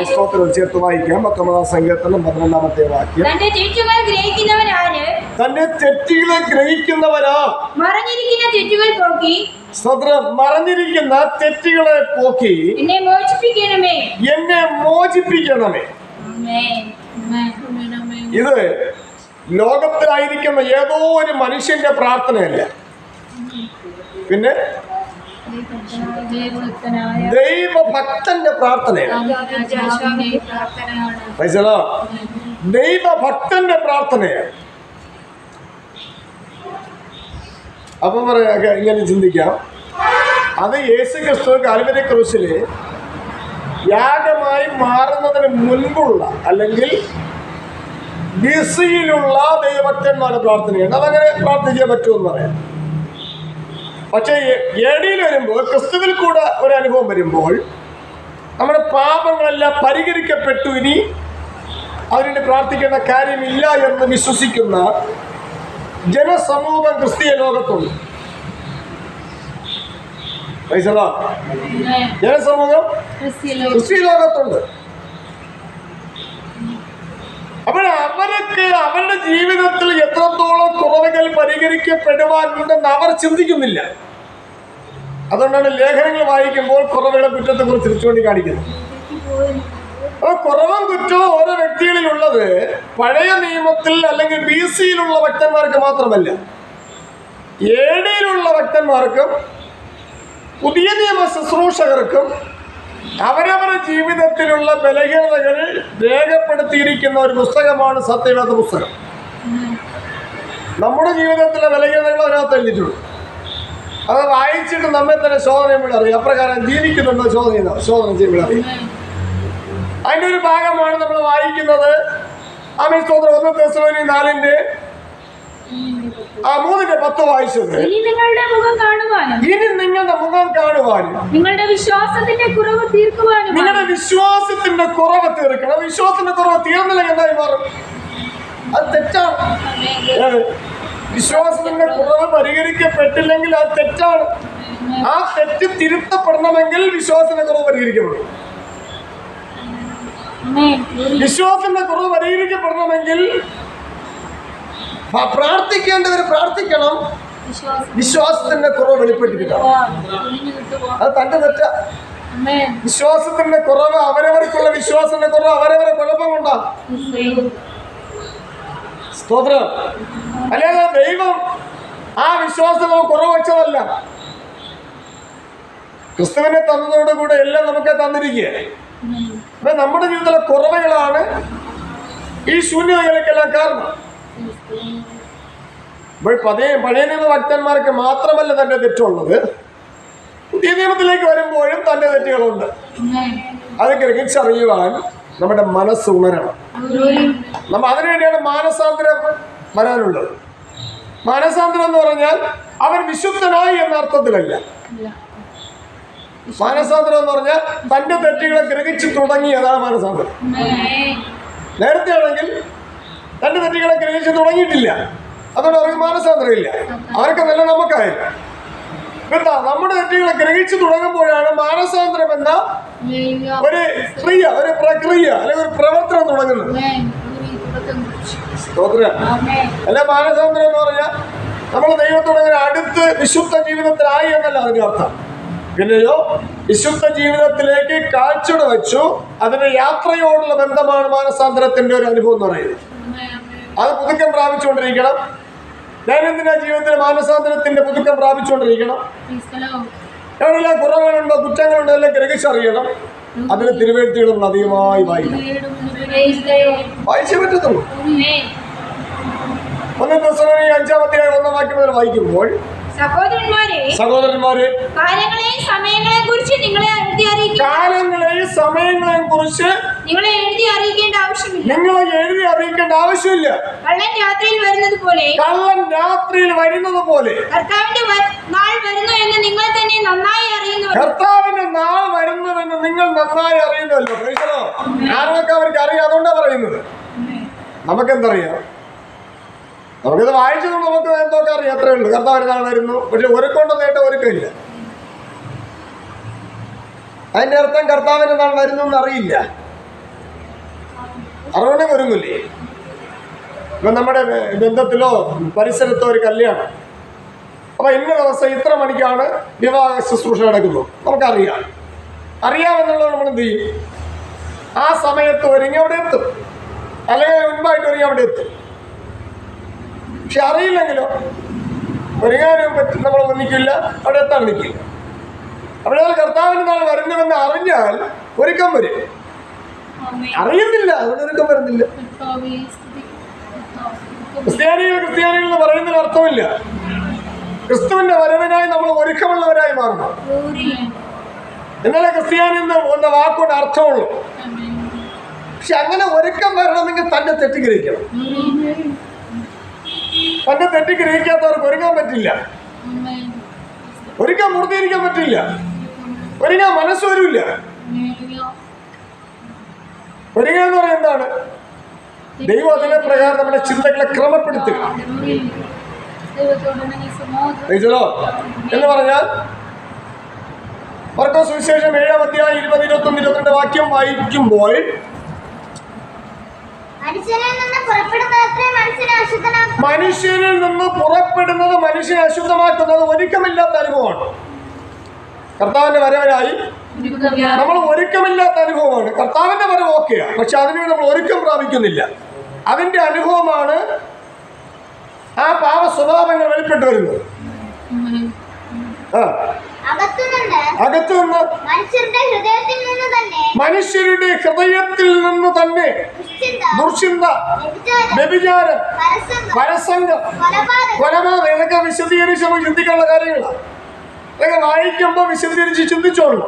സ്തോത്രം ചേർത്ത് വായിക്കാം. 19 സങ്കീർത്തനം 12-ാമത്തെ വാക്യം. തന്റെ തെറ്റുകൾ ഗ്രഹിക്കുന്നവനാര്? തന്റെ തെറ്റുകളെ ഗ്രഹിക്കുന്നവനാ. മറഞ്ഞിരിക്കുന്ന തെറ്റുകൾ പോക്കി സ്തോത്രം. മറഞ്ഞിരിക്കുന്ന തെറ്റുകളെ പോക്കി എന്നെ മോചിപ്പിക്കണമേ. എന്നെ മോചിപ്പിക്കണമേ. ഇത് ലോകത്തിലായിരിക്കുന്ന ഏതോ ഒരു മനുഷ്യന്റെ പ്രാർത്ഥനയല്ല, പിന്നെ ദൈവഭക്തന്റെ പ്രാർത്ഥനയാണ്. ദൈവഭക്തന്റെ പ്രാർത്ഥനയാണ്. അപ്പൊ പറയാ, ഇങ്ങനെ ചിന്തിക്കാം, അത് യേശുക്രിസ്തു കാൽവരി ക്രൂശില് യാഗമായി മാറുന്നതിന് മുൻപുള്ള അല്ലെങ്കിൽ ബിസിയിലുള്ള ദൈവഭക്തന്മാരുടെ പ്രാർത്ഥനയാണ്. അതങ്ങനെ പ്രാർത്ഥിക്കാൻ പറ്റുമെന്ന് പറയാം. പക്ഷേ എടിയിൽ വരുമ്പോൾ, ക്രിസ്തുവിൽ കൂടെ ഒരു അനുഭവം വരുമ്പോൾ, നമ്മുടെ പാപങ്ങളെല്ലാം പരിഹരിക്കപ്പെട്ടു, ഇനി അതിന് പ്രാർത്ഥിക്കേണ്ട കാര്യമില്ല എന്ന് വിശ്വസിക്കുന്ന ജനസമൂഹം ക്രിസ്തീയ ലോകത്തുണ്ട്. ജനസമൂഹം ക്രിസ്തീയ ലോകത്തുണ്ട്. അപ്പോൾ അവരൊക്കെ അവരുടെ ജീവിതത്തിൽ എത്രത്തോളം കുറവുകൾ പരിഹരിക്കപ്പെടുവാനുണ്ടെന്ന് അവർ ചിന്തിക്കുന്നില്ല. അതുകൊണ്ടാണ് ലേഖനങ്ങൾ വായിക്കുമ്പോൾ കുറവുകളെ കുറ്റത്തെ കുറിച്ച് തിരിച്ചുകൊണ്ട് കാണിക്കുന്നത്. അപ്പോൾ കുറവും കുറ്റവും ഓരോ വ്യക്തികളിലുള്ളത് പഴയ നിയമത്തിൽ അല്ലെങ്കിൽ BC-യിലുള്ള ഭക്തന്മാർക്ക് മാത്രമല്ല, AD-യിലുള്ള ഭക്തന്മാർക്കും പുതിയ നിയമ ശുശ്രൂഷകർക്കും അവരവരുടെ ജീവിതത്തിലുള്ള ബലഹീനതകൾ രേഖപ്പെടുത്തിയിരിക്കുന്ന ഒരു പുസ്തകമാണ് സത്യവേദ പുസ്തകം. നമ്മുടെ ജീവിതത്തിലെ ബലഹീനതകൾ അതിനകത്ത് എഴുതിയിട്ടുണ്ട്. അത് വായിച്ചിട്ട് നമ്മെ തന്നെ ശോധന ചെയ്യുമ്പോൾ അറിയാം, അപ്രകാരം ജീവിക്കുന്നുണ്ടോ ശോധന ചെയ്യുമ്പോൾ അറിയാം. അതിൻ്റെ ഒരു ഭാഗമാണ് നമ്മൾ വായിക്കുന്നത്. ആമേൻ സ്തോത്രം. 1 തെസ്സലോനിക്കർ 4:3-10 വായിച്ചത്. ഇനി നിങ്ങളുടെ മുഖം കാണുവാനും നിങ്ങളുടെ വിശ്വാസത്തിന്റെ കുറവ് തീർക്കുവാനും. നിങ്ങളുടെ വിശ്വാസത്തിന്റെ കുറവ് തീർക്കണം. വിശ്വാസത്തിന്റെ കുറവ് തീർന്നില്ലെങ്കിൽ എന്തായി മാറും? അത് തെറ്റാണ്. വിശ്വാസത്തിന്റെ കുറവ് പരിഹരിക്കപ്പെട്ടില്ലെങ്കിൽ അത് തെറ്റാണ്. ആ തെറ്റ് തിരുത്തപ്പെടണമെങ്കിൽ വിശ്വാസത്തിന്റെ കുറവ് പരിഹരിക്കപ്പെടും. വിശ്വാസത്തിന്റെ കുറവ് പരിഹരിക്കപ്പെടണമെങ്കിൽ പ്രാർത്ഥിക്കേണ്ടവർ പ്രാർത്ഥിക്കണം. വിശ്വാസത്തിന്റെ കുറവ് വെളിപ്പെട്ടിരിക്കണം. അത് തന്റെ തെറ്റാ. വിശ്വാസത്തിന്റെ കുറവ്, അവരവർക്കുള്ള വിശ്വാസത്തിന്റെ കുറവ് അവരവരെ കുഴപ്പം കൊണ്ടാണ്. സ്തോത്രം. അല്ലാതെ ദൈവം ആ വിശ്വാസം നമുക്ക് കുറവ് വെച്ചതല്ല. ക്രിസ്തുവിനെ തന്നതോടുകൂടെ എല്ലാം നമുക്ക് തന്നിരിക്കുക. അപ്പൊ നമ്മുടെ ജീവിതത്തിലെ കുറവുകളാണ് ഈ ശൂന്യതകൾക്കെല്ലാം കാരണം. പഴയ നിയമ ഭക്തന്മാർക്ക് മാത്രമല്ല തന്റെ തെറ്റുള്ളത്, പുതിയ നിയമത്തിലേക്ക് വരുമ്പോഴും തന്റെ തെറ്റുകളുണ്ട്. അത് ഗ്രഹിച്ചറിയുവാൻ നമ്മുടെ മനസ്സ് ഉണരണം. നമ്മൾ അതിനുവേണ്ടിയാണ് മാനസാന്തരം വരാനുള്ളത്. മാനസാന്തരം എന്ന് പറഞ്ഞാൽ അവൻ വിശുദ്ധനായി എന്ന അർത്ഥത്തിലല്ല. മാനസാന്തരം എന്ന് പറഞ്ഞാൽ തന്റെ തെറ്റുകളെ ഗ്രഹിച്ചു തുടങ്ങി, അതാണ് മാനസാന്തരം. നേരത്തെ ആണെങ്കിൽ തന്റെ തെറ്റുകളെ ഗ്രഹിച്ചു തുടങ്ങിയിട്ടില്ല, അതുകൊണ്ട് അവർക്ക് മാനസാന്തരം ഇല്ല. അവരൊക്കെ നല്ല നമുക്കായിരുന്നു. എന്താ, നമ്മുടെ തെറ്റുകളെ ഗ്രഹിച്ചു തുടങ്ങുമ്പോഴാണ് മാനസാന്തരം എന്ന ഒരു ക്രിയ, ഒരു പ്രക്രിയ അല്ലെങ്കിൽ ഒരു പ്രവർത്തനം തുടങ്ങുന്നത്. അല്ല, മാനസാന്തരം എന്ന് പറഞ്ഞാൽ നമ്മൾ ദൈവത്തോടെ അടുത്ത് വിശുദ്ധ ജീവിതത്തിലായി എന്നല്ല അതിന്റെ അർത്ഥം. പിന്നെയോ വിശുദ്ധ ജീവിതത്തിലേക്ക് കാഴ്ചയുടെ വെച്ചു. അതിന്റെ യാത്രയോടുള്ള ബന്ധമാണ് മാനസാന്തരത്തിന്റെ ഒരു അനുഭവം എന്ന് പറയുന്നത്. അത് പുതുക്കം പ്രാപിച്ചുകൊണ്ടിരിക്കണം. ദൈനംദിന ജീവിതത്തിൽ മാനസാന്തരത്തിന്റെ പുതുക്കം പ്രാപിച്ചുകൊണ്ടിരിക്കണം. എവിടെയെല്ലാം കുറവുകളുണ്ടോ, കുറ്റങ്ങളുണ്ടോ എല്ലാം ഗ്രഹിച്ചറിയണം. അതിന് തിരുവെഴുത്തുകളും അധികമായി വായിക്കണം. വായിച്ചേ പറ്റത്തുള്ളൂ. 1 തെസ്സലോനിക്കർ 5-ാം വാക്യം വായിക്കുമ്പോൾ, സഹോദരന്മാരെ, കാലങ്ങളെയും സമയങ്ങളെയും കുറിച്ച് നിങ്ങളെ എഴുതി അറിയിക്കേണ്ട ആവശ്യമില്ല. കള്ളൻ രാത്രിയിൽ വരുന്നത് പോലെ കർത്താവിന്റെ നാൾ വരുന്നു എന്ന് നിങ്ങൾ തന്നെ നന്നായി അറിയുന്നു. കർത്താവിന്റെ നാൾ വരുന്നുവെന്ന് നിങ്ങൾ നന്നായി അറിയുന്നല്ലോ. ആരൊക്കെ അവർക്ക് അറിയാം, അതുകൊണ്ടാണ് പറയുന്നത്. നമുക്കെന്തറിയാം? നമുക്കിത് വായിച്ചത് നമുക്ക് എന്തൊക്കെ അറിയാം, അത്രേ ഉള്ളൂ. കർത്താവിന്റെ നാൾ വരുന്നു. പക്ഷെ ഒരുക്കൊണ്ടോ നേട്ടം ഒരുക്കമില്ല. അതിന്റെ അർത്ഥം കർത്താവിന്റെ നാൾ വരുന്നു എന്നറിയില്ല. അറിവണേ ഒരുങ്ങില്ലേ? ഇപ്പം നമ്മുടെ ബന്ധത്തിലോ പരിസരത്തോ ഒരു കല്യാണം, അപ്പോൾ ഇന്ന ദിവസം ഇത്ര മണിക്കാണ് വിവാഹ ശുശ്രൂഷ നടക്കുന്നത്, നമുക്കറിയാം. അറിയാമെന്നുള്ളത് നമ്മൾ എന്ത് ചെയ്യും? ആ സമയത്ത് ഒരുങ്ങി അവിടെ എത്തും, അല്ലെങ്കിൽ മുൻപായിട്ട് ഒരുങ്ങി അവിടെ എത്തും. പക്ഷെ അറിയില്ലെങ്കിലോ ഒരുങ്ങാനും പറ്റും, നമ്മൾ ഒന്നിക്കില്ല, അവിടെ എത്താൻ നിൽക്കില്ല. അവിടെ കർത്താവിൻ്റെ നാൾ വരുന്നുവെന്ന് അറിഞ്ഞാൽ ഒരുക്കം വരും. അറിയുന്നില്ല, അതുകൊണ്ട് ഒരുക്കം വരുന്നില്ല. ക്രിസ്ത്യാനികൾ എന്ന് പറയുന്നതിന് അർത്ഥമില്ല. ക്രിസ്തുവിന്റെ വരവിനായി നമ്മൾ ഒരുക്കമുള്ളവരായി മാറണം. എന്നാലേ ക്രിസ്ത്യാനി എന്ന വാക്കുകൊണ്ട് അർത്ഥമുള്ളൂ. പക്ഷെ അങ്ങനെ ഒരുക്കം വരണമെങ്കിൽ തന്നെ തെറ്റിഗ്രഹിക്കണം. തന്നെ തെറ്റിഗ്രഹിക്കാത്തവർക്ക് ഒരുങ്ങാൻ പറ്റില്ല, ഒരുക്കാൻ മൂർത്തീകരിക്കാൻ പറ്റില്ല, ഒരുങ്ങാൻ മനസ്സ് വരില്ല. ഒരുങ്ങ എന്ന് പറയുന്നത് എന്താണ്? ദൈവം അതിനെ പ്രകാരം നമ്മുടെ ചിന്തകളെ ക്രമപ്പെടുത്തുക എന്ന് പറഞ്ഞാൽ മർക്കോസ് സുവിശേഷം 7-ാം അധ്യായം 20, 21, 22 വാക്യം വായിക്കുമ്പോൾ മനുഷ്യരിൽ നിന്ന് പുറപ്പെടുന്നത് മനുഷ്യനെ അശുദ്ധമാക്കുന്നത് ഒരുക്കമില്ലാത്ത അനുഭവമാണ്. കർത്താവിന്റെ വരവിനായി നമ്മൾ ഒരുക്കമില്ലാത്ത അനുഭവമാണ്. കർത്താവിന്റെ വരവ് ഓക്കെയാണ്, പക്ഷെ അതിനുവേണ്ടി നമ്മൾ ഒരുക്കം പ്രാപിക്കുന്നില്ല. അതിന്റെ അനുഭവമാണ് ആ പാവ സ്വഭാവങ്ങൾ വെളിപ്പെട്ടു വരുന്നത്. അകത്തുനിന്ന് മനുഷ്യരുടെ ഹൃദയത്തിൽ നിന്ന് തന്നെ ദുർചിന്ത, വ്യഭിചാരം, പരസംഗം, കൊലപാതകം, ഇതൊക്കെ വിശദീകരിച്ച് നമുക്ക് ചിന്തിക്കാനുള്ള കാര്യങ്ങളാണ്. ഇതൊക്കെ വായിക്കുമ്പോൾ വിശദീകരിച്ച് ചിന്തിച്ചോളൂ.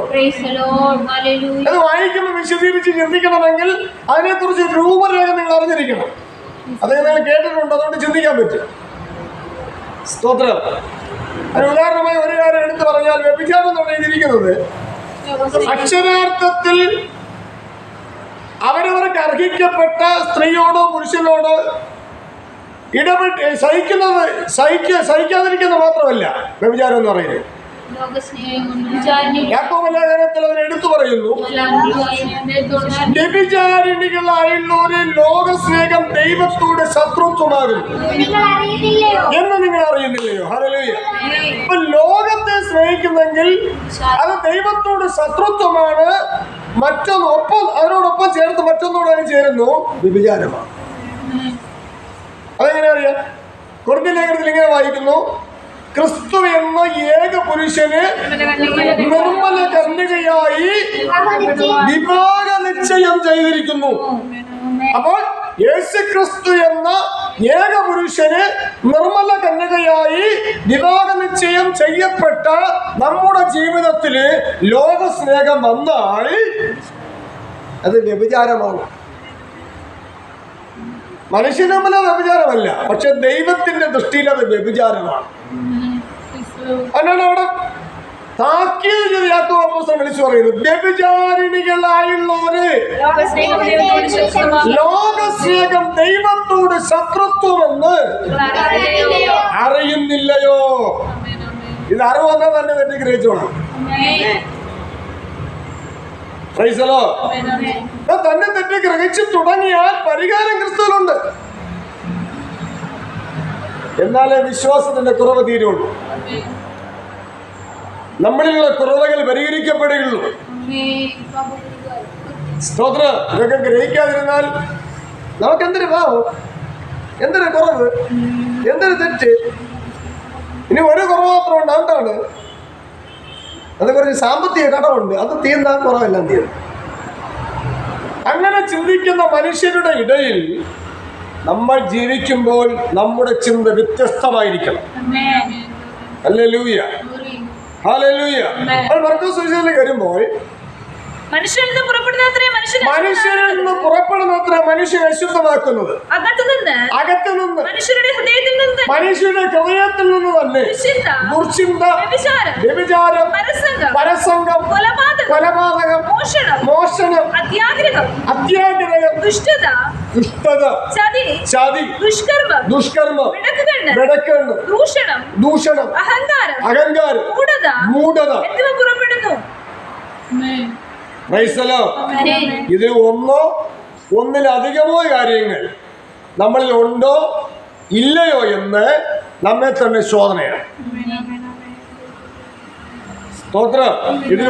അത് വായിക്കുമ്പോൾ വിശദീകരിച്ച് ചിന്തിക്കണമെങ്കിൽ അതിനെക്കുറിച്ച് രൂപരേഖ നിങ്ങൾ അറിഞ്ഞിരിക്കണം. അത് നിങ്ങൾ കേട്ടിട്ടുണ്ട്, അതുകൊണ്ട് ചിന്തിക്കാൻ പറ്റും. സ്തോത്രം. അതിന് ഉദാഹരണമായി ഒരു കാര്യം എടുത്തു പറഞ്ഞാൽ, വ്യഭിചാരം എന്ന് എഴുതിയിരിക്കുന്നത് അക്ഷരാർത്ഥത്തിൽ അവരവർക്ക് അർഹിക്കപ്പെട്ട സ്ത്രീയോടോ പുരുഷനോടോ ഇടപെട്ട് സഹിക്കാതിരിക്കുന്നത് മാത്രമല്ല വ്യഭിചാരം എന്ന് പറയുന്നത്. യാക്കോബ് ലേഖനത്തിൽ അതിനെ എടുത്തു പറയുന്നു, വ്യഭിചാരിണികളായുള്ളവരെ ലോകസ്നേഹം ദൈവത്തോട് ശത്രുത്വമാകും എന്ന് നിങ്ങൾ അറിയുന്നില്ലയോ? ഹല്ലേലൂയ. ഇപ്പൊ ലോകത്തെ സ്നേഹിക്കുന്നെങ്കിൽ അത് ദൈവത്തോട് ശത്രുത്വമാണ്. അതിനോടൊപ്പം ചേർത്ത് മറ്റൊന്നുകൂടെ അതിന് ചേരുന്നു, വ്യഭിചാരമാണ്. അതെങ്ങനെ അറിയാം? കൊരിന്ത്യർ ലേഖനത്തിൽ ഇങ്ങനെ വായിക്കുന്നു, ക്രിസ്തു എന്ന ഏക പുരുഷന് നിർമ്മല കന്യകയായി വിവാഹ നിശ്ചയം ചെയ്തിരിക്കുന്നു. അപ്പോൾ യേശുക്രിസ്തു എന്ന ഏക പുരുഷന് നിർമ്മല കന്യകയായി വിവാഹ നിശ്ചയം ചെയ്യപ്പെട്ട നമ്മുടെ ജീവിതത്തില് ലോകസ്നേഹം വന്നാൽ അത് വ്യഭിചാരമാണ്. മനുഷ്യന് തമ്മിൽ വ്യഭിചാരമല്ല, പക്ഷെ ദൈവത്തിന്റെ ദൃഷ്ടിയിൽ അത് വ്യഭിചാരമാണ്. അതിനാണ് അവിടെ താക്കീത് ചെയ്ത് യാക്കോബ് അപ്പോസ്തലൻ വിളിച്ചു പറയുന്നത്, വ്യഭിചാരിണികളായുള്ളവര് ലോകസ്നേഹം ദൈവത്തോട് ശത്രുത്വമെന്ന് അറിയുന്നില്ലയോ? ഇത് അറിവ് വന്നാൽ തന്നെ തെറ്റിഗ്രഹിച്ചോണം. തന്നെ തെറ്റിഗ്രഹിച്ചു തുടങ്ങിയാൽ പരിഹാരം ക്രിസ്തുവിലുണ്ട്. എന്നാലേ വിശ്വാസത്തിന്റെ കുറവ് തീരുള്ളൂ. നമ്മളിലുള്ള കുറവുകൾ പരിഹരിക്കപ്പെടുകയുള്ളൂ. സ്തോത്രം. ഇതൊക്കെ ഗ്രഹിക്കാതിരുന്നാൽ നമുക്ക് എന്തൊരു ഭാവം, എന്തൊരു കുറവ്, എന്തൊരു തെറ്റ്. ഇനി ഒരു കുറവ് മാത്രമുണ്ട്, എന്താണ്? അത് കുറച്ച് സാമ്പത്തിക കടമുണ്ട്, അത് തീർന്നാൽ കുറവെല്ലാം തീർന്നു. അങ്ങനെ ചിന്തിക്കുന്ന മനുഷ്യരുടെ ഇടയിൽ നമ്മൾ ജീവിക്കുമ്പോൾ നമ്മുടെ ചിന്ത വ്യത്യസ്തമായിരിക്കണം. Hallelujah, hallelujah. അപ്പോൾ മർക്കോസ് സുവിശേഷത്തിലേക്ക് വരുമ്പോൾ മനുഷ്യരിൽ നിന്ന് പുറപ്പെടുന്നത്രേ മനുഷ്യനെ അശുദ്ധമാക്കുന്നത് അകത്തുനിന്ന് മനുഷ്യരുടെ ഹൃദയത്തിൽ നിന്ന് തന്നെ ദുർചിന്ത, വ്യഭിചാരം, പരസംഗം, കൊലപാതകം, മോഷണം, അത്യാഗ്രഹം, ദുഷ്ടത, ചതി, ദുഷ്കർമ്മം, വെടക്കെണ്ണ്, ദൂഷണം, അഹങ്കാരം, മൂഢത എന്നിവ പുറപ്പെടുന്നു. ഇതിൽ ഒന്നോ ഒന്നിലധികമോ കാര്യങ്ങൾ നമ്മളിൽ ഉണ്ടോ ഇല്ലയോ എന്ന് നമ്മെ തന്നെ ശോധനയാണ്. സ്തോത്രം. ഇതിൽ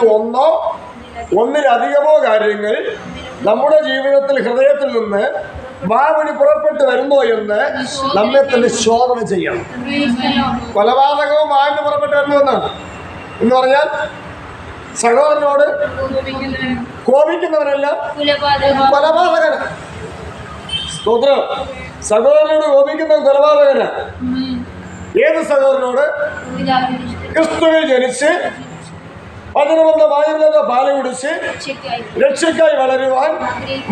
ഒന്നിലധികമോ കാര്യങ്ങൾ നമ്മുടെ ജീവിതത്തിൽ ഹൃദയത്തിൽ നിന്ന് വാവഴി പുറപ്പെട്ട് വരുന്നോ എന്ന് നമ്മെ തന്നെ ശോധന ചെയ്യണം. കൊലപാതകവും വാവിന് പുറപ്പെട്ട് വരുന്നു എന്നാണ്. എന്ന് പറഞ്ഞാൽ സഹോദരനോട് കോപിക്കുന്നവനല്ല കൊലപാതകന്. സ്തോത്രം. സഹോദരനോട് കോപിക്കുന്ന കൊലപാതകന്. ഏത് സഹോദരനോട്? ക്രിസ്തുവിൽ ജനിച്ച് അതിന് വന്ന വായുവിനെ പാല് കുടിച്ച് രക്ഷയ്ക്കായി വളരുവാൻ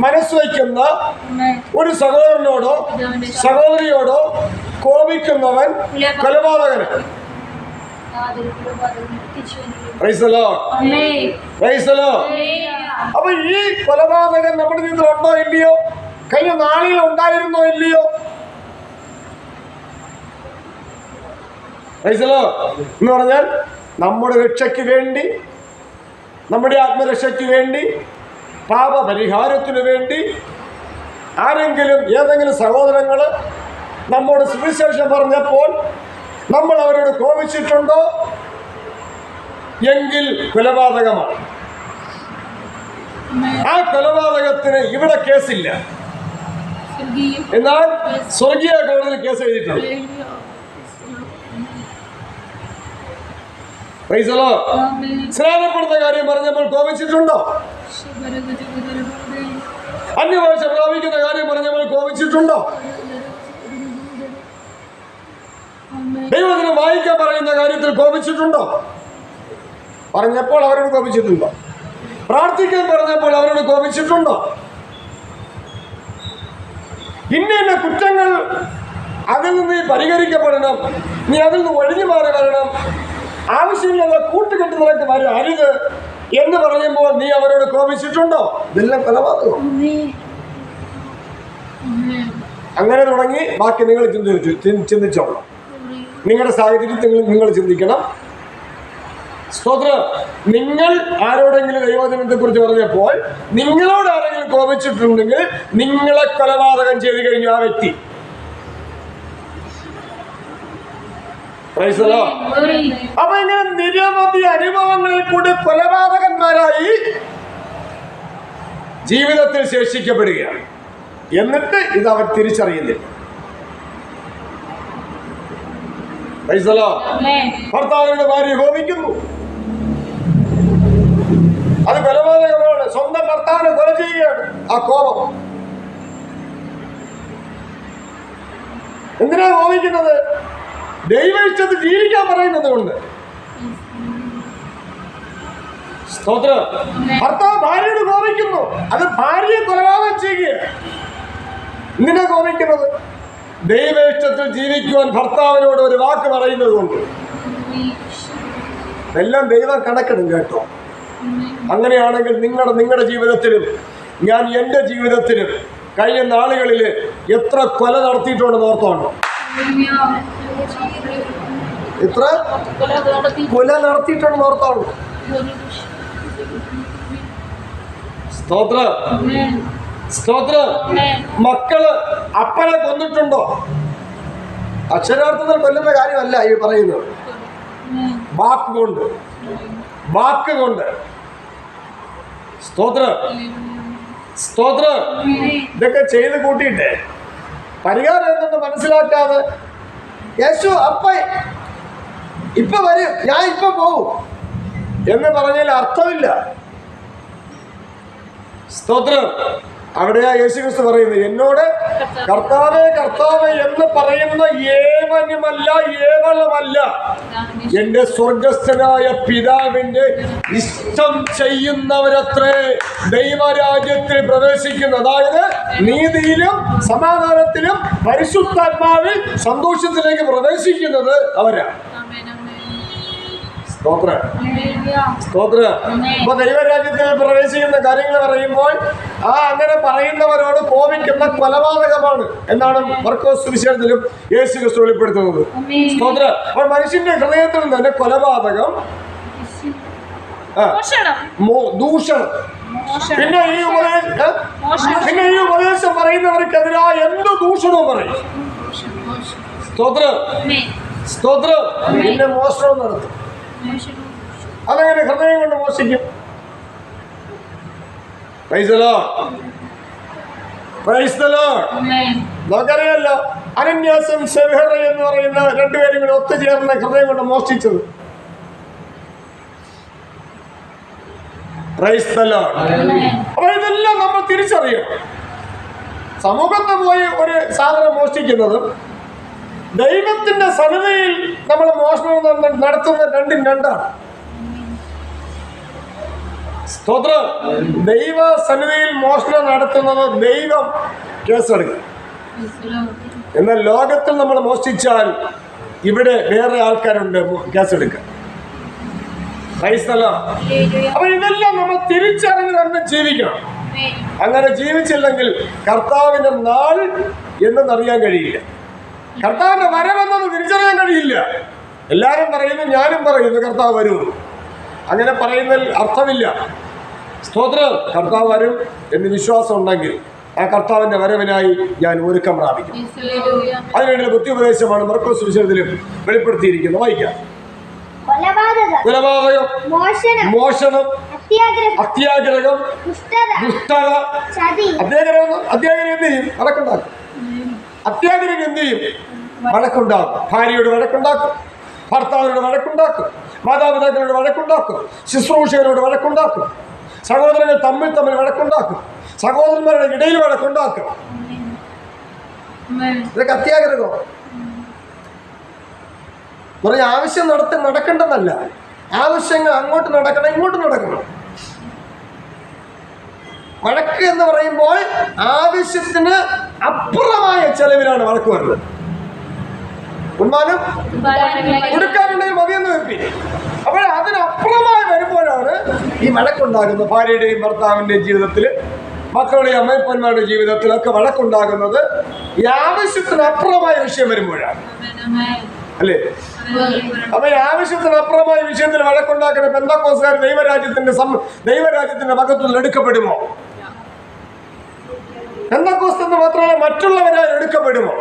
മനസ്സ് വയ്ക്കുന്ന ഒരു സഹോദരനോടോ സഹോദരിയോടോ കോപിക്കുന്നവൻ കൊലപാതകന്. അപ്പൊ ഈ കൊലപാതകൻ നമ്മുടെ ജീവിതത്തിൽ ഉണ്ടോ ഇല്ലയോ? കഴിഞ്ഞ നാളിൽ ഉണ്ടായിരുന്നോ ഇല്ലയോ? എന്ന് പറഞ്ഞാൽ നമ്മുടെ രക്ഷയ്ക്ക് വേണ്ടി, നമ്മുടെ ആത്മരക്ഷയ്ക്ക് വേണ്ടി, പാപപരിഹാരത്തിനു വേണ്ടി ആരെങ്കിലും ഏതെങ്കിലും സഹോദരങ്ങൾ നമ്മോട് സുവിശേഷം പറഞ്ഞപ്പോൾ നമ്മൾ അവരോട് കോപിച്ചിട്ടുണ്ടോ എങ്കിൽ കൊലപാതകമാണ്. ആ കൊലപാതകത്തിന് ഇവിടെ കേസില്ല, എന്നാൽ സ്വർഗീയ കോടതിയിൽ കേസ് എഴുതിയിട്ടുണ്ട്. സ്നാനപ്പെടുന്ന കാര്യം പറഞ്ഞപ്പോൾ കോപിച്ചിട്ടുണ്ടോ? അന്യഭാഷ പ്രാപിക്കുന്ന കാര്യം പറഞ്ഞപ്പോൾ കോപിച്ചിട്ടുണ്ടോ? ദൈവത്തിന് വായിക്കാൻ പറയുന്ന കാര്യത്തിൽ കോപിച്ചിട്ടുണ്ടോ? പറഞ്ഞപ്പോൾ അവരോട് കോപിച്ചിട്ടുണ്ടോ? പ്രാർത്ഥിക്കാൻ പറഞ്ഞപ്പോൾ അവരോട് കോപിച്ചിട്ടുണ്ടോ? ഇന്ന കുറ്റങ്ങൾ അതിൽ നിന്ന് പരിഹരിക്കപ്പെടണം, നീ അതിൽ നിന്ന് ഒഴിഞ്ഞു മാറി വരണം, ആവശ്യമില്ലാതെ കൂട്ടുകെട്ട് നിനക്ക് അരുത് എന്ന് പറയുമ്പോൾ നീ അവരോട് കോപിച്ചിട്ടുണ്ടോ? ഇതെല്ലാം കൊലപാതകം. അങ്ങനെ തുടങ്ങി ബാക്കി നിങ്ങൾ ചിന്തിച്ചോളാം. നിങ്ങളുടെ സാഹചര്യത്തിൽ നിങ്ങൾ ചിന്തിക്കണം. സ്തോത്രം. നിങ്ങൾ ആരോടെങ്കിലും ദൈവദിനത്തെ കുറിച്ച് പറഞ്ഞപ്പോൾ നിങ്ങളോട് ആരെങ്കിലും കോപിച്ചിട്ടുണ്ടെങ്കിൽ നിങ്ങളെ കൊലപാതകം ചെയ്തു കഴിഞ്ഞു ആ വ്യക്തി. അപ്പൊ ഇങ്ങനെ നിരവധി അനുഭവങ്ങളിൽ കൂടി കൊലപാതകന്മാരായി ജീവിതത്തിൽ ശേഷിക്കപ്പെടുകയാണ്. എന്നിട്ട് ഇത് അവർ തിരിച്ചറിയുന്നില്ല. ഭർത്താവിന്റെ ഭാര്യ കോപിക്കുന്നു, അത് കൊലപാതകമാണ്. സ്വന്തം ഭർത്താവിനെ കൊല ചെയ്യുകയാണ് ആ കോപം. എന്തിനാ കോപിക്കുന്നത്? ദൈവ ഇഷ്ടത്തിൽ ജീവിക്കാൻ പറയുന്നത് കൊണ്ട്. സ്തോത്രം. ഭർത്താവ് ഭാര്യയോട് കോപിക്കുന്നു, അത് ഭാര്യയെ കൊലപാതകം ചെയ്യുക. എന്തിനാ കോപിക്കുന്നത്? ദൈവ ഇഷ്ടത്തിൽ ജീവിക്കുവാൻ ഭർത്താവിനോട് ഒരു വാക്ക് പറയുന്നത് കൊണ്ട്. എല്ലാം ദൈവം കണക്കിടും കേട്ടോ. അങ്ങനെയാണെങ്കിൽ നിങ്ങളുടെ ജീവിതത്തിലും ഞാൻ എൻ്റെ ജീവിതത്തിലും കഴിഞ്ഞ നാളുകളിൽ എത്ര കൊല നടത്തിയിട്ടുണ്ടെന്ന് ഓർത്തോണ്ടോ? എത്ര കൊല നടത്തിയിട്ടുണ്ടെന്ന് ഓർത്തോണ്ടോ? സ്തോത്രം. സ്തോത്രം. മക്കള് അപ്പനെ കൊന്നിട്ടുണ്ടോ? അക്ഷരാർത്ഥത്തിൽ കൊല്ലുന്ന കാര്യമല്ല ഈ പറയുന്നത്. വാക്ക് കൊണ്ട്. സ്തോത്രം. സ്തോത്രം. ഇതൊക്കെ ചെയ്ത് കൂട്ടിയിട്ടേ പരിഹാരം എന്തെന്ന് മനസ്സിലാക്കാതെ യേശു അപ്പ ഇപ്പൊ വരും, ഞാൻ ഇപ്പൊ പോവും എന്ന് പറഞ്ഞാൽ അർത്ഥമില്ല. സ്തോത്രം. അവിടെയാ യേശുക്രിസ്തു പറയുന്നത്, എന്നോട് കർത്താവേ കർത്താവേ എന്ന് പറയുന്ന ഏവനുമല്ല ഏവളുമല്ല എന്റെ സ്വർഗസ്ഥനായ പിതാവിന്റെ ഇഷ്ടം ചെയ്യുന്നവരത്രേ ദൈവരാജ്യത്തിൽ പ്രവേശിക്കുന്നത്. അതായത് നീതിയിലും സമാധാനത്തിലും പരിശുദ്ധാത്മാവിൽ സന്തോഷത്തിലേക്ക് പ്രവേശിക്കുന്നത് അവരാ. സ്തോത്രം. സ്തോത്രം. അപ്പൊ ദൈവരാജ്യത്തിൽ പ്രവേശിക്കുന്ന കാര്യങ്ങൾ പറയുമ്പോൾ അങ്ങനെ പറയുന്നവരോട് കോപിക്കുന്ന കൊലപാതകമാണ് എന്നാണ് മർക്കോസ് സുവിശേഷത്തിലും യേശു ക്രിസ്തു വെളിപ്പെടുത്തുന്നത്. സ്തോത്രം. അപ്പോൾ മനുഷ്യന്റെ ഹൃദയത്തിൽ നിന്ന് തന്നെ കൊലപാതകം, ദൂഷണം. പിന്നെ ഈ പറയുന്നവർക്കെതിരായ എന്ത് ദൂഷണവും പറയും. സ്തോത്രം, സ്തോത്രം. പിന്നെ മോഷണവും നടത്തും. അതെങ്ങനെ ഹൃദയം കൊണ്ട് മോഷിക്കും? Praise the Lord, praise the Lord. നമുക്കറിയാലോ, അനന്യാസും സെബഹറ എന്ന് പറയുന്ന രണ്ടുപേരും കൂടെ ഒത്തുചേർന്ന് ഹൃദയം കൊണ്ട് മോഷ്ടിച്ചത്. Price the Lord. അപ്പോൾ ഇതെല്ലാം നമ്മൾ തിരിച്ചറിയണം. സമൂഹത്ത് പോയി ഒരു സാധനം മോഷ്ടിക്കുന്നതും ദൈവത്തിന്റെ സന്നിധിയിൽ നമ്മൾ മോഷണം നടത്തുന്ന രണ്ടും രണ്ടാണ്. സ്തോത്രം. ദൈവ സന്നിധിയിൽ മോഷണം നടത്തുന്നത് ദൈവം കേസെടുക്കും. എന്നാൽ ലോകത്തിൽ നമ്മൾ മോഷ്ടിച്ചാൽ ഇവിടെ വേറെ ആൾക്കാരുണ്ട് കേസെടുക്കുക. അപ്പൊ ഇതെല്ലാം നമ്മൾ തിരിച്ചറിഞ്ഞ് തന്നെ ജീവിക്കണം. അങ്ങനെ ജീവിച്ചില്ലെങ്കിൽ കർത്താവിന്റെ നാൾ എന്തെന്നറിയാൻ കഴിയില്ല. കർത്താവിന്റെ വരവെന്നത് തിരിച്ചറിയാൻ കഴിയില്ല. എല്ലാവരും പറയുന്നു, ഞാനും പറയുന്നു കർത്താവ് വരും. അങ്ങനെ പറയുന്നതിൽ അർത്ഥമില്ല. സ്തോത്രം. കർത്താവ് വരും എന്ന് വിശ്വാസം ഉണ്ടെങ്കിൽ ആ കർത്താവിന്റെ വരവിനായി ഞാൻ ഒരുക്കം പ്രാപിക്കും. അതിനുവേണ്ടി ബുദ്ധിയുപദേശമാണ് മർക്കോസ് സുവിശേഷത്തിലും വെളിപ്പെടുത്തിയിരിക്കുന്നത്. വായിക്കാം. കൊലപാതകം, മോഷണം, അത്യാഗ്രഹം, ദുഷ്ടത. അത്യാഗ്രഹം എന്ത് ചെയ്യും? വഴക്കുണ്ടാക്കും. അത്യാഗ്രഹം എന്ത് ചെയ്യും? വഴക്കുണ്ടാക്കും. ഭാര്യയോട് വഴക്കുണ്ടാക്കും, ഭർത്താവിനോട് വഴക്കുണ്ടാക്കും, മാതാപിതാക്കളോട് വഴക്കുണ്ടാക്കും, ശുശ്രൂഷകരോട് വഴക്കുണ്ടാക്കും, സഹോദരങ്ങൾ തമ്മിൽ വഴക്കുണ്ടാക്കും, സഹോദരന്മാരുടെ ഇടയിൽ വഴക്കുണ്ടാക്കും. ഇതൊക്കെ അത്യാഗ്രഹം. കുറേ ആവശ്യം നടക്കേണ്ടതല്ല. ആവശ്യങ്ങൾ അങ്ങോട്ട് നടക്കണം, ഇങ്ങോട്ട് നടക്കണം. വഴക്ക് എന്ന് പറയുമ്പോൾ ആവശ്യത്തിന് അപ്പുറമായ ചെലവിലാണ് വഴക്ക് വരുന്നത്. ഉന്മാനം കൊടുക്കാനുണ്ടെങ്കിൽ മതിയെന്ന് വെപ്പി. അപ്പോൾ അതിനപ്പുറമായി വരുമ്പോഴാണ് ഈ വഴക്കുണ്ടാകുന്നത്. ഭാര്യയുടെയും ഭർത്താവിൻ്റെയും ജീവിതത്തിൽ, മക്കളുടെയും അമ്മയപ്പന്മാരുടെ ജീവിതത്തിലൊക്കെ വഴക്കുണ്ടാകുന്നത് ഈ ആവശ്യത്തിനപ്പുറമായ വിഷയം വരുമ്പോഴാണ്, അല്ലേ? അപ്പൊ ഈ ആവശ്യത്തിനപ്പുറമായ വിഷയത്തിൽ വഴക്കുണ്ടാക്കുന്ന പെന്തക്കോസ്തുകാർ ദൈവരാജ്യത്തിന്റെ മഹത്വത്തിൽ എടുക്കപ്പെടുമോ? പെന്തക്കോസ്ത് എന്ന് മാത്രമല്ല, മറ്റുള്ളവരാൽ എടുക്കപ്പെടുമോ?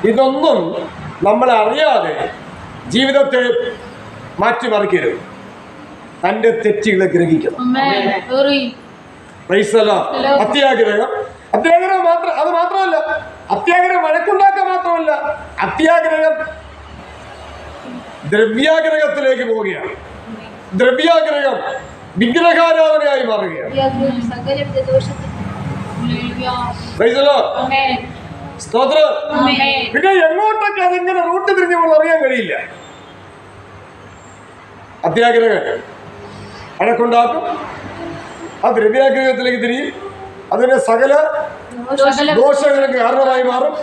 ഇതൊന്നും നമ്മളെ അറിയാതെ ജീവിതത്തെ മാറ്റിമറിക്കരുത്. തന്റെ തെറ്റുകളെ ഗ്രഹിക്കണം. അത്യാഗ്രഹം അത് മാത്രമല്ല, അത്യാഗ്രഹം വഴക്കുണ്ടാക്കാൻ മാത്രമല്ല, അത്യാഗ്രഹം ദ്രവ്യാഗ്രഹത്തിലേക്ക് പോവുകയാണ്. ദ്രവ്യാഗ്രഹം വിഗ്രഹാരാധനയായി മാറുകയാണ്. സ്തോത്രം. പിന്നെ എങ്ങോട്ടൊക്കെ അതെങ്ങനെ റൂട്ട് തിരിഞ്ഞുകൊണ്ട് അറിയാൻ കഴിയില്ല. അത്യാഗ്രഹം വഴക്കുണ്ടാക്കും, ആ ദ്രവ്യാഗ്രഹത്തിലേക്ക് തിരിയും, അതിന്റെ സകല ദോഷങ്ങൾക്ക് കാരണമായി മാറും.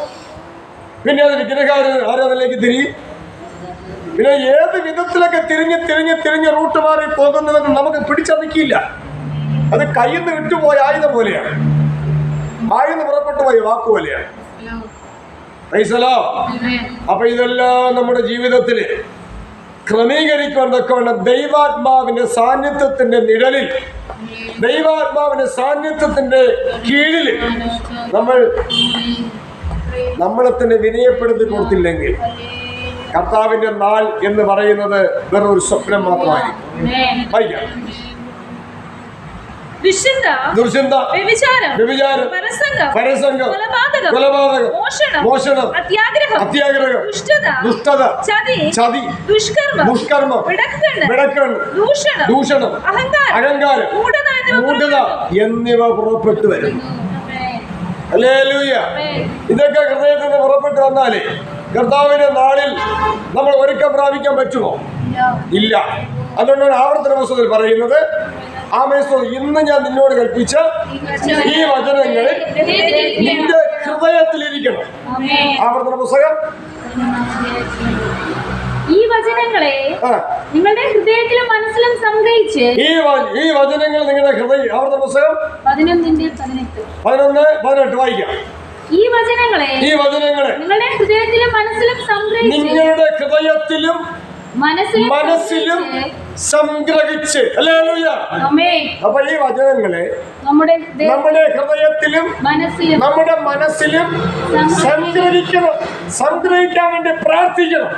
പിന്നെ അത് വിഗ്രഹാരാധനയിലേക്ക് തിരിയും. പിന്നെ ഏത് വിധത്തിലൊക്കെ തിരിഞ്ഞ് റൂട്ട് മാറി പോകുന്നതെന്ന് നമുക്ക് പിടിച്ചറിയിക്കില്ല. അത് കയ്യിൽ നിന്ന് വിട്ടുപോയ ആയുധം പോലെയാണ്, വായിന്ന് പുറപ്പെട്ടു പോയ വാക്ക് പോലെയാണ്. അപ്പൊ ഇതെല്ലാം നമ്മുടെ ജീവിതത്തിൽ ക്രമീകരിക്കൊണ്ടൊക്കെ വേണം. ദൈവാത്മാവിന്റെ സാന്നിധ്യത്തിന്റെ നിഴലിൽ, ദൈവാത്മാവിന്റെ സാന്നിധ്യത്തിന്റെ കീഴിൽ നമ്മളെ തന്നെ വിനയപ്പെടുത്തി കൊടുത്തില്ലെങ്കിൽ കർത്താവിന്റെ നാൾ എന്ന് പറയുന്നത് വെറൊരു സ്വപ്നം മാത്രമായിരിക്കും. വായിക്കാം. ദുർചിന്ത, വ്യഭിചാരം, പരസംഗം, കൊലപാതകം, മോഷണം, അത്യാഗ്രഹം, ദുഷ്ടത, ചതി, ദുഷ്കർമ്മം, വിടക്കണ്ണ്, ദൂഷണം, അഹങ്കാരം, മൂഢത എന്നിവ പുറപ്പെട്ടു വരും. ഹല്ലേലൂയ. ഇതൊക്കെ ഹൃദയത്തിൽ നിന്ന് പുറപ്പെട്ടു വന്നാലേ കർത്താവിന്റെ നാളിൽ നമ്മൾ ഒരുക്കം പ്രാപിക്കാൻ പറ്റുമോ? ഇല്ല. അതുകൊണ്ടാണ് ആവർത്തന പുസ്തകത്തിൽ പറയുന്നത്, ഇന്ന് ഞാൻ നിന്നോട് കൽപ്പിച്ച ഈ വചനങ്ങൾ നിന്റെ ഹൃദയത്തിലിരിക്കണം. ആവർത്തന പുസ്തകം. ഈ വചനങ്ങളെ നിങ്ങളുടെ ഹൃദയത്തിലും മനസ്സിലും സംഗ്രഹിച്ച്, ഈ വചനങ്ങൾ നിങ്ങളുടെ ഹൃദയം. ആവർത്തന പുസ്തകം 11:18 വായിക്കാം. ഈ വചനങ്ങളെ നിങ്ങളുടെ ഹൃദയത്തിലും മനസ്സിലും സംഗ്രഹിച്ച്, നിങ്ങളുടെ ഹൃദയത്തിലും മനസ്സിലും സംഗ്രഹിച്ച്. ഹല്ലേലൂയ. അപ്പൊ ഈ വചനങ്ങളെ നമ്മുടെ ഹൃദയത്തിലും നമ്മുടെ മനസ്സിലും സംഗ്രഹിക്കണം. സംഗ്രഹിക്കാൻ വേണ്ടി പ്രാർത്ഥിക്കണം.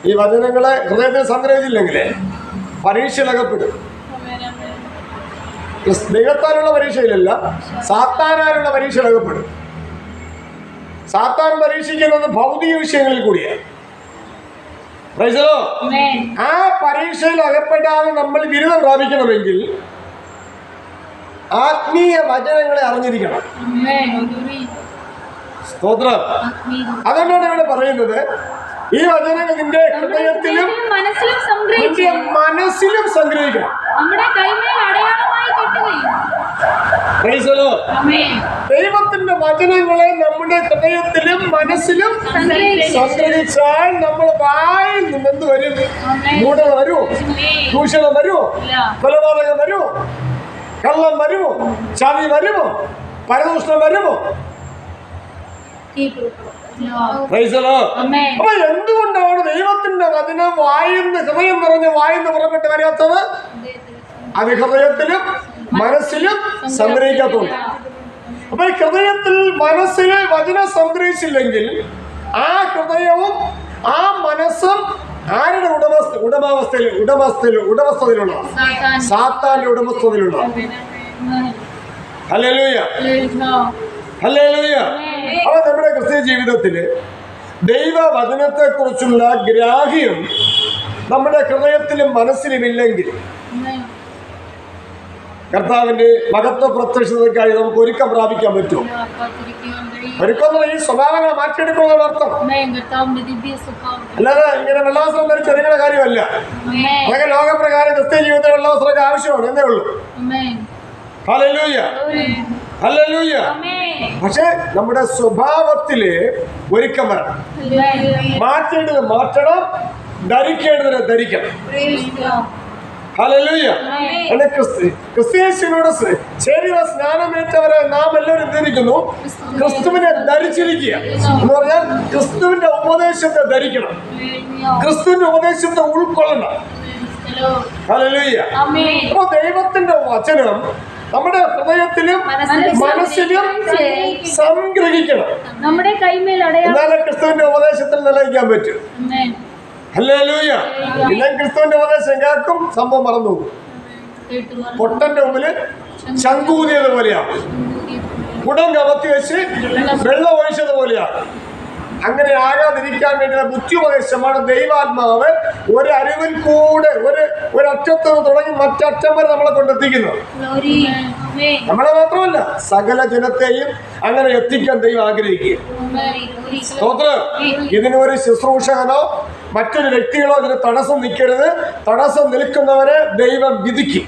ഈ വചനങ്ങളെ ഹൃദയത്തിൽ സംഗ്രഹിച്ചില്ലെങ്കിൽ പരീക്ഷയിലകപ്പെടും. ദൈവത്താലുള്ള പരീക്ഷയിലല്ല, സാത്താനാലുള്ള പരീക്ഷയിലകപ്പെടും. സാത്താൻ പരീക്ഷിക്കുന്നത് ഭൗതിക വിഷയങ്ങളിൽ കൂടിയാണ്. ആ പരീക്ഷയിൽ അകപ്പെടാതെ നമ്മൾ ബിരുദം പ്രാപിക്കണമെങ്കിൽ ആത്മീയ വചനങ്ങളെ അറിഞ്ഞിരിക്കണം. സ്തോത്രം. അതുകൊണ്ടാണ് ഇവിടെ പറയുന്നത്, ഈ വചനങ്ങൾ നിന്റെ ഹൃദയത്തിലും മനസ്സിലും സംഗ്രഹിക്കണം. ദൈവത്തിന്റെ വചനങ്ങളെ നമ്മുടെ ഹൃദയത്തിലും മനസ്സിലും സംഗ്രഹിച്ചാൽ നമ്മൾ വായിൽ നിന്ന് വരും. മൂഢത വരുമോ? ദൂഷണം വരുമോ? കൊലപാതകം വരുമോ? കള്ളം വരുമോ? ചതി വരുമോ? പരദൂഷണം വരുമോ? അപ്പൊ എന്തുകൊണ്ടാണ് ദൈവത്തിന്റെ വചനം വായിന്ന് ഹൃദയം നിറഞ്ഞ് വായിന്ന് പുറപ്പെട്ട് വരാത്തത്? അത് ഹൃദയത്തിലും മനസ്സിലും സംഗ്രഹിക്കാത്തതുകൊണ്ട്. അപ്പൊ ഈ ഹൃദയത്തിൽ മനസ്സിൽ വചനം സംഗ്രഹിച്ചില്ലെങ്കിൽ ആ ഹൃദയവും ആ മനസ്സും ആരുടെ ഉടമസ്ഥതയിലുള്ള? സാത്താന്റെ ഉടമസ്ഥതയിലുള്ള. ഹല്ലേലൂയ. ഹല്ലേലൂയ. അപ്പൊ നമ്മുടെ ക്രിസ്തീയ ജീവിതത്തില് ദൈവവചനത്തെ കുറിച്ചുള്ള ഗ്രാഹ്യം നമ്മുടെ ഹൃദയത്തിലും മനസ്സിലും ഇല്ലെങ്കിൽ കർത്താവിന്റെ മഹത്വ പ്രത്യക്ഷതയ്ക്കായി നമുക്ക് ഒരുക്കം പ്രാപിക്കാൻ പറ്റുമോ? ഒരുക്കം ഈ സ്വഭാവങ്ങൾ മാറ്റിയെടുക്കുന്ന അർത്ഥം. അല്ലാതെ ഇങ്ങനെ വെള്ളവസ്ത്രം ധരിച്ചൊരുങ്ങുന്ന കാര്യമല്ല. അതൊക്കെ ലോകപ്രകാരം ക്രിസ്തീയ ജീവിതത്തിൽ വെള്ളവസ്ത്രമൊക്കെ ആവശ്യമാണ് എന്നേ ഉള്ളൂ. ഹല്ലേലൂയ. ഹല്ലേലൂയ. പക്ഷെ നമ്മുടെ സ്വഭാവത്തില് ഒരുക്കം വരണം. മാറ്റേണ്ടത് മാറ്റണം, ധരിക്കേണ്ടതിനെ ധരിക്കണം. ഹല്ലേലൂയ. ക്രിസ്ത്യേശുവിനോട് ശരീര സ്നാനമേറ്റവരെ നാം എല്ലാവരും ധരിക്കുന്നു. ക്രിസ്തുവിനെ ധരിച്ചിരിക്കുക എന്ന് പറഞ്ഞാൽ ക്രിസ്തുവിന്റെ ഉപദേശത്തെ ധരിക്കണം, ക്രിസ്തുവിന്റെ ഉപദേശത്തെ ഉൾക്കൊള്ളണം. ഹല്ലേലൂയ. അപ്പൊ ദൈവത്തിന്റെ വചനം നമ്മുടെ ഹൃദയത്തിലും മനസ്സിലും സംഗ്രഹിക്കണം. എന്നാലേ ക്രിസ്തുവിന്റെ ഉപദേശത്തിൽ നിലനിൽക്കാൻ പറ്റും. ഹല്ലേലൂയ. ഇല്ലെങ്കിൽ ക്രിസ്തുവിന്റെ ഉപദേശം കേൾക്കും, സംഭവം മറന്നു പോകും. പൊട്ടന്റെ മുമ്പില് ശങ്കൂതിയത് പോലെയാണ്, കുടം കമത്തി വെച്ച് വെള്ളം ഒഴിച്ചത് പോലെയാണ്. അങ്ങനെ ആകാതിരിക്കാൻ വേണ്ടിയുള്ള ബുദ്ധിയുപദേശമാണ് ദൈവാത്മാവ് ഒരു അറിവിൽ കൂടെ ഒരറ്റത്ത് തുടങ്ങി മറ്ററ്റം വരെ നമ്മളെ കൊണ്ടെത്തിക്കുന്നത്. നമ്മളെ മാത്രമല്ല, സകല ജനത്തെയും അങ്ങനെ എത്തിക്കാൻ ദൈവം ആഗ്രഹിക്കുക. സ്തോത്രം. ഇതിനൊരു ശുശ്രൂഷകനോ മറ്റൊരു വ്യക്തികളോ ഇതിന് തടസ്സം നിൽക്കരുത്. തടസ്സം നിൽക്കുന്നവരെ ദൈവം വിധിക്കും.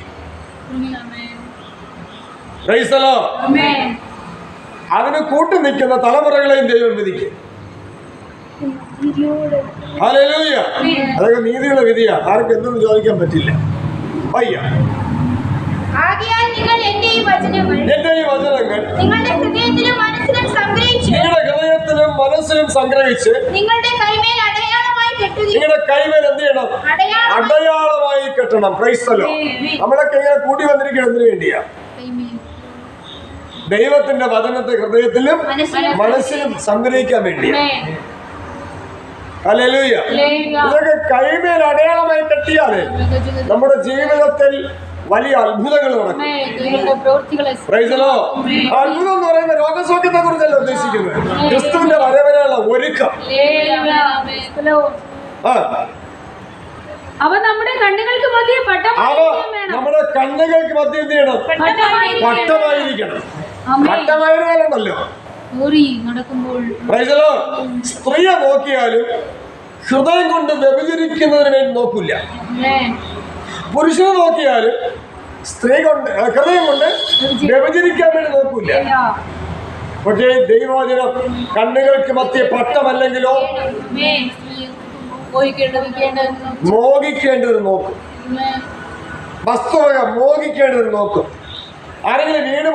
അതിന് കൂട്ടു നിൽക്കുന്ന തലമുറകളെയും ദൈവം വിധിക്കും. ഹല്ലേലൂയ. അതൊക്കെ നീതിയുടെ വിധിയാ, ആർക്കും എന്തെന്ന് ചോദിക്കാൻ പറ്റില്ല. വയ്യ. എന്റെ ഈ വചനങ്ങൾ നിങ്ങളുടെ ഹൃദയത്തിലും മനസ്സിലും സംഗ്രഹിച്ച് നിങ്ങളുടെ കൈമേൽ എന്ത് ചെയ്യണം? അടയാളമായി കെട്ടണം. Price the Lord. നമ്മളൊക്കെ ഇങ്ങനെ കൂടി വന്നിരിക്കുന്നത് എന്തിനു വേണ്ടിയാ? ദൈവത്തിന്റെ വചനത്തെ ഹൃദയത്തിലും മനസ്സിലും സംഗ്രഹിക്കാൻ വേണ്ടിയാ. ഹല്ലേലൂയ. ഇതൊക്കെ കൈമേൽ അടയാളമായി കെട്ടിയാല് നമ്മുടെ ജീവിതത്തിൽ വലിയ അത്ഭുതങ്ങൾ നടക്കും. അത്ഭുതം എന്ന് പറയുന്ന രോഗസൗഖ്യത്തെ കുറിച്ചല്ല ഉദ്ദേശിക്കുന്നത്, ക്രിസ്തുവിന്റെ വരവരെയുള്ള ഒരുക്കം. അവ നമ്മുടെ കണ്ണുകൾക്ക് മധ്യേ എന്ത് ചെയ്യണം? പട്ടമായിരിക്കണം. പട്ടമായിരുന്നാലുണ്ടല്ലോ, സ്ത്രീയെ നോക്കിയാലും ഹൃദയം കൊണ്ട് വ്യഭിചരിക്കുന്നതിന് വേണ്ടി നോക്കില്ല. പുരുഷനെ നോക്കിയാലും സ്ത്രീ കൊണ്ട് ഹൃദയം കൊണ്ട് വ്യഭിചരിക്കാൻ വേണ്ടി നോക്കില്ല. പക്ഷേ ദൈവവചനം കണ്ണുകൾക്ക് മധ്യ പട്ടമല്ലെങ്കിലോ മോഹിക്കേണ്ടത് നോക്കും. വസ്തുവക മോഹിക്കേണ്ടത് നോക്കും. ആരെങ്കിലും വീട്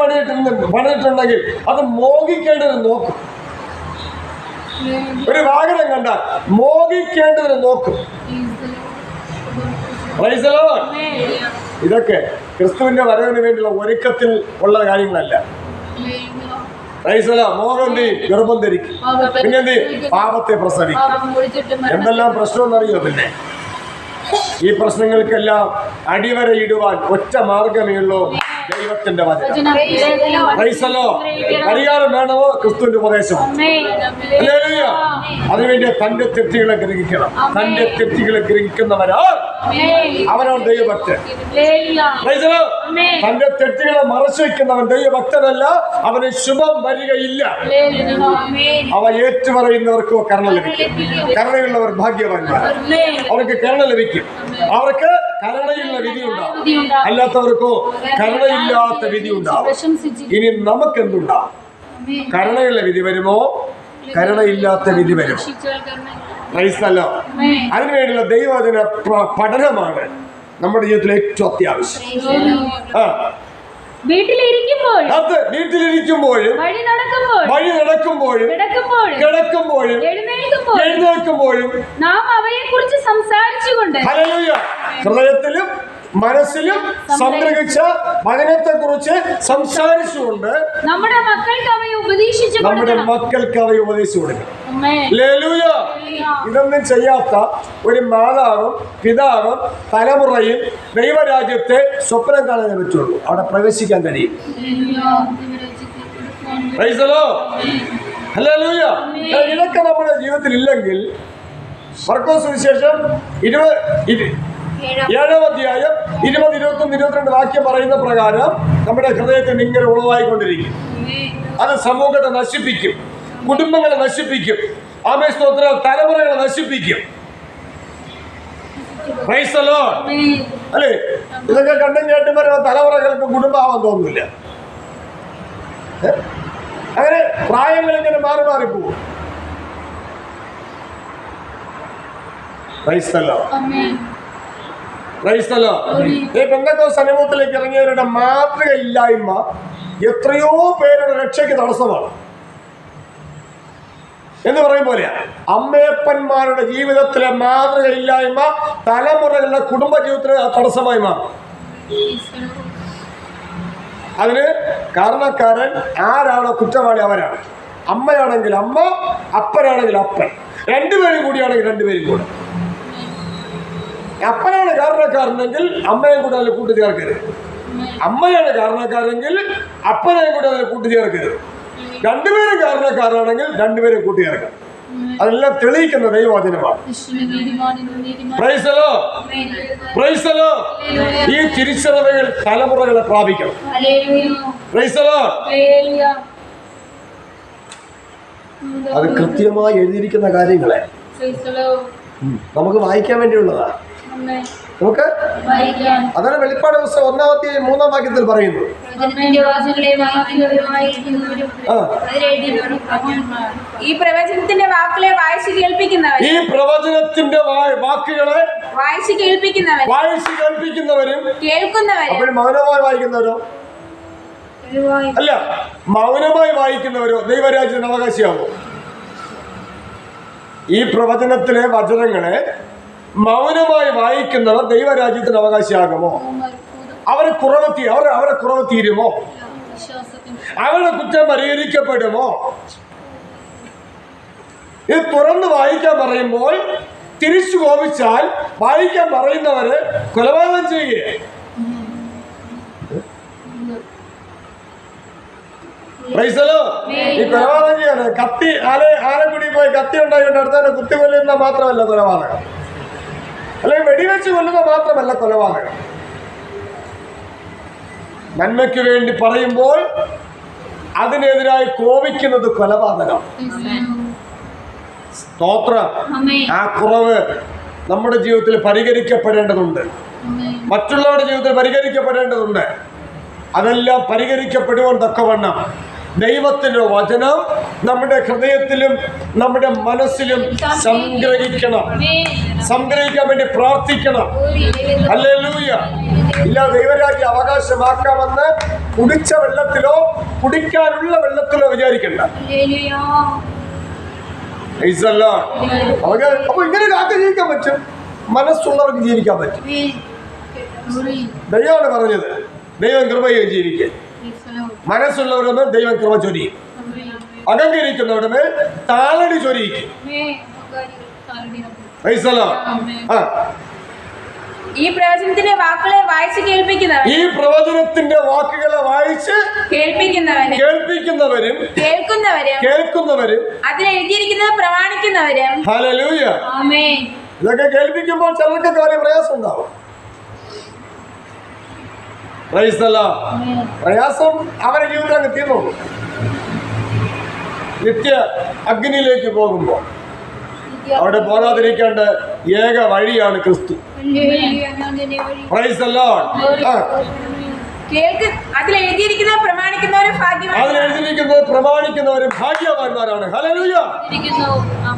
പണിതിട്ടുണ്ടെങ്കിൽ അത് മോഹിക്കേണ്ടത് നോക്കും. ഒരു വാഹനം കണ്ടാൽ മോഹിക്കേണ്ടതിന് നോക്കും. Praise the Lord. ഇതൊക്കെ ക്രിസ്തുവിന്റെ വരവിന് വേണ്ടിയുള്ള ഒരുക്കത്തിൽ ഉള്ള കാര്യങ്ങളല്ല. Praise the Lord. മോഹം ഗർഭം ധരിക്കും, പിന്നെ പാപത്തെ പ്രസവിക്കും. എന്തെല്ലാം പ്രശ്നമെന്നറിയോ? പിന്നെ ഈ പ്രശ്നങ്ങൾക്കെല്ലാം അടിവരയിടുവാൻ ഒറ്റ മാർഗമേ ഉള്ളൂ, ദൈവത്തിന്റെ വചനം. Praise the Lord. പരിഹാരം വേണമോ? ക്രിസ്തുവിന്റെ ഉപദേശം. ഹല്ലേലൂയ. അതിനുവേണ്ടി തന്റെ തെറ്റുകളെ ഗ്രഹിക്കണം. തന്റെ തെറ്റുകളെ ഗ്രഹിക്കുന്നവരാ അവനാണ് ദൈവഭക്തൻ. Praise the Lord. തന്റെ തെറ്റുകളെ മറച്ചു വയ്ക്കുന്നവൻ ദൈവഭക്തനല്ല, അവന് ശുഭം വരികയില്ല. അവ ഏറ്റുപറയുന്നവർക്കോ കരുണ ലഭിക്കും. കരുണയുള്ളവർ ഭാഗ്യവാന്മാർ, അവർക്ക് കരുണ ലഭിക്കും. അവർക്ക് കരുണയുള്ള വിധി ഉണ്ടാവും, അല്ലാത്തവർക്കോ കരുണയില്ലാത്ത വിധി ഉണ്ടാവും. ഇനി നമുക്കെന്തുണ്ടാവും? കരുണയുള്ള വിധി വരുമോ? കരുണയില്ലാത്ത വിധി വരും. അതിനുവേണ്ടിയുള്ള ദൈവവചന പഠനമാണ് നമ്മുടെ ജീവിതത്തിൽ ഏറ്റവും അത്യാവശ്യം. വീട്ടിലിരിക്കുമ്പോഴും വഴി നടക്കുമ്പോഴും കിടക്കുമ്പോഴും എഴുന്നേൽക്കുമ്പോഴും നാം അവയെ കുറിച്ച് സംസാരിച്ചുകൊണ്ട് ഹൃദയത്തിലും മനസ്സിലും സംഗ്രഹിച്ച വചനത്തെ കുറിച്ച് സംസാരിച്ചുകൊണ്ട് നമ്മുടെ മക്കൾക്ക് അവയെ ഉപദേശിച്ചു കൊടുക്കണം. ഇതൊന്നും ചെയ്യാത്ത ഒരു മാതാവും പിതാവും തലമുറയും ദൈവരാജ്യത്തെ സ്വപ്നം കാണാൻ പറ്റുള്ളൂ, അവിടെ പ്രവേശിക്കാൻ കഴിയും. ഇതൊക്കെ നമ്മുടെ ജീവിതത്തിൽ ഇല്ലെങ്കിൽ മർക്കോസ് സുവിശേഷം 7-ാം അധ്യായം 20, 21, 22 വാക്യം പറയുന്ന പ്രകാരം നമ്മുടെ ഹൃദയത്തിൽ ഇങ്ങനെ ഉളവായിക്കൊണ്ടിരിക്കും. അത് സമൂഹത്തെ നശിപ്പിക്കും, കുടുംബങ്ങളെ നശിപ്പിക്കും, ആമേൻ സ്തോത്രം, തലമുറകളെ നശിപ്പിക്കും. Praise the Lord. അല്ലേ? ഇതൊക്കെ കണ്ടും കേട്ടും വരുമ്പോൾ തലമുറകൾക്ക് കുടുംബമാവാൻ തോന്നുന്നില്ല. അങ്ങനെ പ്രായങ്ങൾ ഇങ്ങനെ മാറി മാറിപ്പോകും. Praise the Lord. Praise the Lord. ഈ പെന്തക്കോസ്ത് സമൂഹത്തിലേക്ക് ഇറങ്ങിയവരുടെ മാതൃകയില്ലായ്മ എത്രയോ പേരുടെ രക്ഷയ്ക്ക് തടസ്സമാണ് എന്ന് പറയും പോലെയാ. അമ്മയപ്പന്മാരുടെ ജീവിതത്തിലെ മാതൃകയില്ലായ്മ തലമുറകളുടെ കുടുംബ ജീവിതത്തിന് തടസ്സമായി മാറും. അതിന് കാരണക്കാരൻ ആരാണോ കുറ്റവാളി അവരാണ്. അമ്മയാണെങ്കിൽ അമ്മ, അപ്പനാണെങ്കിൽ അപ്പൻ, രണ്ടുപേരും കൂടിയാണെങ്കിൽ രണ്ടുപേരും കൂടെ. അപ്പനാണ് കാരണക്കാരനെങ്കിൽ അമ്മയും കൂടെ അതിൽ കൂട്ടിച്ചേർക്കരുത്. അമ്മയാണ് കാരണക്കാരെങ്കിൽ അപ്പനെയും കൂടെ അതിൽ കൂട്ടിച്ചേർക്കരുത്. രണ്ടുപേരും കാരണക്കാരാണെങ്കിൽ രണ്ടുപേരും കൂട്ടിച്ചേർക്കണം. അതെല്ലാം തെളിയിക്കുന്ന ദൈവവചനമാണ്. Praise the Lord. Praise the Lord. ഈ തിരിച്ചറിവുകൾ തലമുറകളെ പ്രാപിക്കണം. Praise the Lord. അത് കൃത്യമായി എഴുതിയിരിക്കുന്ന കാര്യങ്ങളെ നമുക്ക് വായിക്കാൻ വേണ്ടിയുള്ളതാണ്. നമുക്ക് അതാണ് വെളിപ്പാട് പുസ്തകം 1-ാം അധ്യായം 3-ാം വാക്യത്തിൽ പറയുന്നു. ഈ പ്രവചനത്തിന്റെ വാക്കുകളെ വായിച്ചു കേൾപ്പിക്കുന്നവരും അപ്പോൾ മൗനമായി വായിക്കുന്നവരോ? അല്ല, മൗനമായി വായിക്കുന്നവരോ ദൈവരാജ്യത്തിന് അവകാശിയാവോ? ഈ പ്രവചനത്തിലെ വചനങ്ങളെ മൗനമായി വായിക്കുന്നവർ ദൈവരാജ്യത്തിന് അവകാശിയാകുമോ? അവരെ കുറവ് തീരുമോ? അവരുടെ കുറ്റം പരിഹരിക്കപ്പെടുമോ? ഇത് തുറന്ന് വായിക്കാൻ പറയുമ്പോൾ തിരിച്ചു കോപിച്ചാൽ വായിക്കാൻ പറയുന്നവര് കൊലപാതകം ചെയ്യുക. ഈ കൊലപാതകം ചെയ്യാണ്. കത്തി ആലക്കുടി പോയി കത്തി ഉണ്ടാക്കിയിട്ട് അടുത്തവരെ കുത്തി കൊല്ലുന്ന മാത്രമല്ല കൊലപാതകം, അല്ലെങ്കിൽ വെടിവെച്ച് കൊല്ലുന്ന മാത്രമല്ല കൊലപാതകം. നന്മയ്ക്ക് വേണ്ടി പറയുമ്പോൾ അതിനെതിരായി കോപിക്കുന്നത് കൊലപാതകം. സ്തോത്രം. ആ കുറവ് നമ്മുടെ ജീവിതത്തിൽ പരിഹരിക്കപ്പെടേണ്ടതുണ്ട്, മറ്റുള്ളവരുടെ ജീവിതത്തിൽ പരിഹരിക്കപ്പെടേണ്ടതുണ്ട്. അതെല്ലാം പരിഹരിക്കപ്പെടുവാൻ തക്കവണ്ണം ദൈവത്തിന്റെ വചനം നമ്മുടെ ഹൃദയത്തിലും നമ്മുടെ മനസ്സിലും സംഗ്രഹിക്കാൻ വേണ്ടി പ്രാർത്ഥിക്കണം. ഹല്ലേലൂയ. ഇല്ല, ദൈവരാജ്യം അവകാശമാക്കാമെന്ന് കുടിച്ച വെള്ളത്തിലോ കുടിക്കാനുള്ള വെള്ളത്തിലോ വിചാരിക്കണ്ട. Praise the Lord. അപ്പൊ ഇങ്ങനെ ആർക്ക് ജീവിക്കാൻ പറ്റും? മനസ്സുള്ളവർക്ക് ജീവിക്കാൻ പറ്റും. ദൈവമാണ് പറഞ്ഞത്, ദൈവം കൃപയെ ജീവിക്കാൻ. മനസ്സുള്ളവരുടെ മേൽ ദൈവം കൃപ ചൊരിയും. അഹങ്കരിക്കുന്നവരുടെ മേൽ താളടി ചൊരിയിക്കും. Praise the Lord. ഈ പ്രവചനത്തിന്റെ വാക്കുകളെ വായിച്ച് കേൾപ്പിക്കുന്നവൻ, ഈ പ്രവചനത്തിന്റെ വാക്കുകളെ വായിച്ച് കേൾപ്പിക്കുന്നവരും കേൾക്കുന്നവരും അതിൽ എഴുതിയിരിക്കുന്നത് പ്രമാണിക്കുന്നവരും. ഹല്ലേലൂയ. ആമേൻ. ഇതൊക്കെ കേൾപ്പിക്കുമ്പോൾ ചിലർക്ക് കാര്യം പ്രയാസം ഉണ്ടാവും. Price the Lord. പ്രയാസം അവരുടെ ജീവിതത്തിൽ അങ്ങ് തീർന്നു. നിത്യ അഗ്നിയിലേക്ക് പോകുമ്പോൾ അവിടെ പോകാതിരിക്കേണ്ട ഏക വഴിയാണ് ക്രിസ്തു. Price the Lord. അതിൽ എഴുതിയിരിക്കുന്നത് പ്രമാണിക്കുന്നവരും ഭാഗ്യവാന്മാരാണ്. ഹല്ലേലൂയ.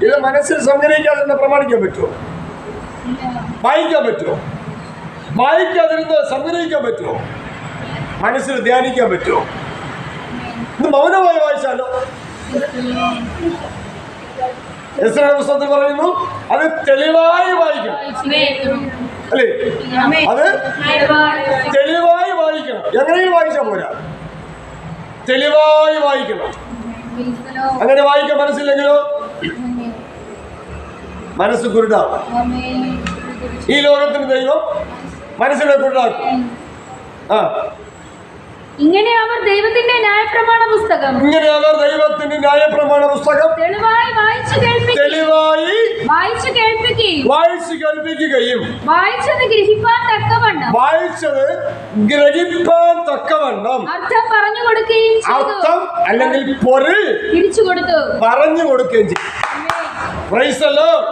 ഇത് മനസ്സിൽ സംഗ്രഹിക്കാതിരുന്ന് പ്രമാണിക്കാൻ പറ്റുമോ? വായിക്കാൻ പറ്റുമോ? വായിക്കാതിരുന്ന് സംഗ്രഹിക്കാൻ പറ്റുമോ? മനസ്സിൽ ധ്യാനിക്കാൻ പറ്റുമോ? ഇത് മൗനമായി വായിച്ചാലോ? എസ്രയുടെ പുസ്തകത്തിൽ പറയുന്നു, അത് തെളിവായി വായിക്കണം. അല്ലേ? അത് തെളിവായി വായിക്കണം. എങ്ങനെയും വായിച്ചാൽ പോരാ, തെളിവായി വായിക്കണം. അങ്ങനെ വായിക്കാൻ മനസ്സില്ലെങ്കിലോ മനസ്സ് കുരുടാവും. ഈ ലോകത്തിന് ദൈവം മനസ്സിനെ കുരുടാക്കും. ഇങ്ങനെ അവർ ദൈവത്തിന്റെ ന്യായപ്രമാണ പുസ്തകം തെളിവായി വായിച്ചു കേൾപ്പിക്കുകയും വായിച്ചത് ഗ്രഹിപ്പാൻ തക്കവണ്ണം അർത്ഥം പറഞ്ഞു കൊടുക്കുകയും അല്ലെങ്കിൽ പൊരുൾ തിരിച്ചു കൊടുത്തു പറഞ്ഞു കൊടുക്കുകയും ചെയ്യും. Price the Lord.